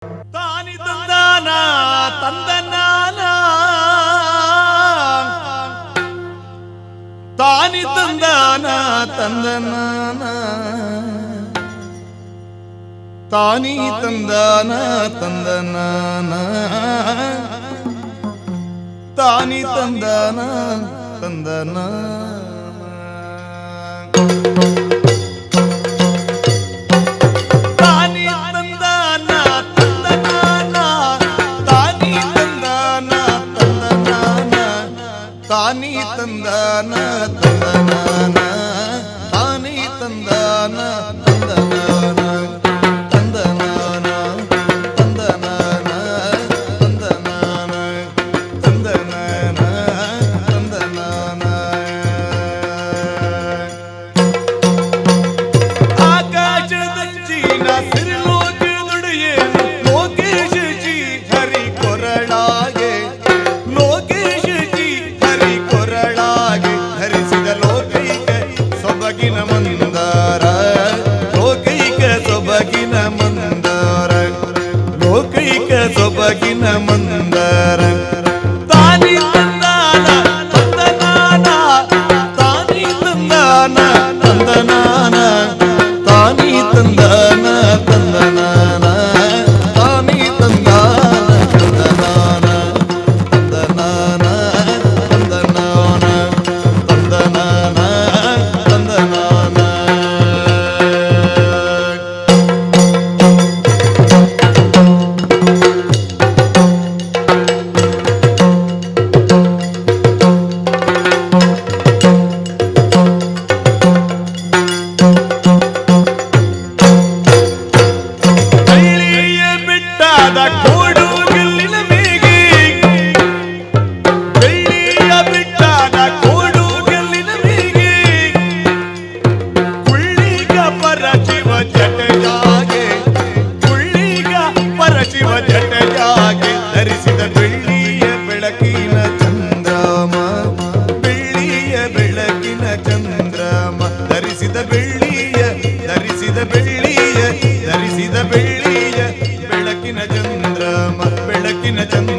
ತಾನಿ ತಂದಾನ ತಂದನಾನ ತಾನಿ ತಂದಾನ ತಂದನಾನ ತಾನಿ ತಂದಾನ ತಂದನಾನ ತಾನಿ ತಂದಾನ ತಂದನಾನ ತಾನಿ ತಂದಾನ ತಂದನಾನ ತಾನಿ ತಂದಾನ ತಂದನಾನ ತಂದನಾನ ತಂದನಾನ ತಂದನಾನ ತಂದನಾನ ತಂದನಾನ ಆಕಾಶದಂಚಿನ ಸಿರಿಲೋಕದೊಡೆಯೇ ಲೋಕೇಶ ಜಿ ಹರಿ ಕೊರಳಾಗೆ ಲೋಕೇಶ ಸೊಬಗಿನ ಮಂದಾರ ಲೋಕೈಕ ಸೊಬಗಿನ ಮಂದಾರ ಲೋಕೈಕ ಸೊಬಗಿನ ಮಂದಾರ ತಾನಿ ತಂದಾನ ತಂದನಾನ ತಾನಿ ತಂದಾನ ತಂದನಾನ ತಾನಿ ತಂದಾನ ತಂದನಾನ ತಾನಿ ತಂದಾನ ತಂದನಾನ ತಂದನಾನ ತಂದನಾನ ತಂದನಾನ ಶಿವ ಜಟ ಜಾಗೆ ಧರಿಸಿದ ಬೆಳ್ಳಿಯ ಬೆಳಕಿನ ಚಂದ್ರಮ ಬೆಳ್ಳಿಯ ಬೆಳಕಿನ ಚಂದ್ರಮ ಧರಿಸಿದ ಬೆಳ್ಳಿಯ ಬೆಳಕಿನ ಚಂದ್ರಮ ಬೆಳಕಿನ ಚಂದ್ರ